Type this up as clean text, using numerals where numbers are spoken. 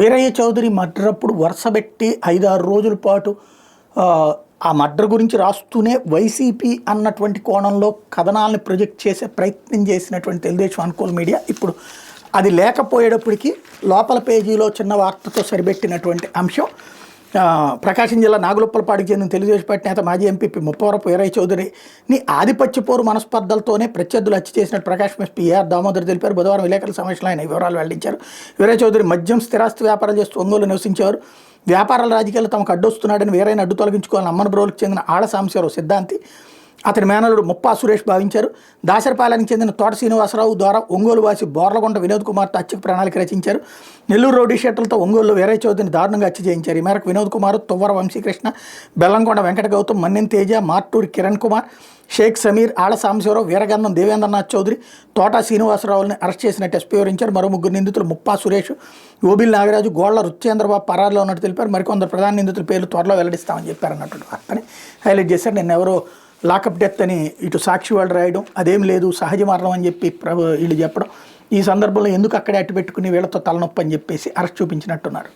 Veeraiah Chowdary murder అప్పుడు వరుసబెట్టి 5-6 రోజుల పాటు ఆ మర్డర్ గురించి రాస్తూనే వైసీపీ అన్నటువంటి కోణంలో కథనాలను ప్రొజెక్ట్ చేసే ప్రయత్నం చేసినటువంటి తెలుగుదేశం అనుకూల మీడియా ఇప్పుడు అది లేకపోయేటప్పటికీ లోపల పేజీలో చిన్న వార్తతో సరిపెట్టినటువంటి అంశం. ప్రకాశం జిల్లా నాగులుప్పలపాటికి చెందిన తెలుగుదేశం పార్టీ నేత మాజీ ఎంపీ ముప్పవరపు వీరయ్య చౌదరిని ఆధిపత్య పోరు మనస్పర్ధలతోనే ప్రత్యర్థులు హత్య చేసినట్టు ప్రకాశం ఎస్పీ ఏఆర్ దామోదర్ తెలిపారు. బుధవారం విలేకరుల సమావేశంలో ఆయన వివరాలు వెల్లడించారు. వీరయ్య చౌదరి మద్యం స్థిరాస్తి వ్యాపారాలు చేస్తూ ఒంగోలు నివసించేవారు. వ్యాపారాల రాజకీయాలు తమకు అడ్డొస్తున్నాడని వీరయ్యను అడ్డు తొలగించుకోవాలని అమ్మన బ్రోలకు చెందిన ఆళ్ల సాంబశివరావు సిద్ధాంతి, అతని మేనలుడు ముప్పా సురేష్ భావించారు. దాసరపాలెనికి చెందిన తోట శ్రీనివాసరావు ద్వారా ఒంగోలు వాసి బోర్లగొండ వినోద్ కుమార్తో హత్యకు ప్రణాళిక రచించారు. నెల్లూరు రౌడీ షీటర్లతో ఒంగోలులో వీరయ్య చౌదరిని దారుణంగా హత్య చేయించారు. ఈ మేరకు వినోద్ కుమార్, తువ్వర వంశీకృష్ణ, బెల్లంకొండ వెంకట గౌతమ్, మన్నెన్ తేజ, మార్టూరి కిరణ్ కుమార్, షేక్ సమీర్, ఆళ్ల సాంబశివరావు, వీరగంధం దేవేంద్రనాథ్ చౌదరి, తోట శ్రీనివాసరావుని అరెస్ట్ చేసినట్టు ఎస్పీ వివరించారు. మరో 3 నిందితులు ముప్పా సురేష్, ఓబిల్ నాగరాజు, గోళ్ల రుచేంద్రబాబు పరారులో ఉన్నట్టు తెలిపారు. మరికొందరు ప్రధాన నిందితుల పేర్లు త్వరలో వెల్లడిస్తామని చెప్పారన్నట్టు వార్తని హైలైట్ చేశారు. నిన్న ఎవరో లాకప్ డెత్ అని ఇటు సాక్షి వాళ్ళు రాయడం, అదేం లేదు సహజ మరణం అని చెప్పి వీళ్ళు చెప్పడం, ఈ సందర్భంలో ఎందుకు అక్కడే అట్టు పెట్టుకుని వీళ్ళతో తలనొప్పి అని చెప్పేసి అరెస్ట్ చూపించినట్టున్నారు.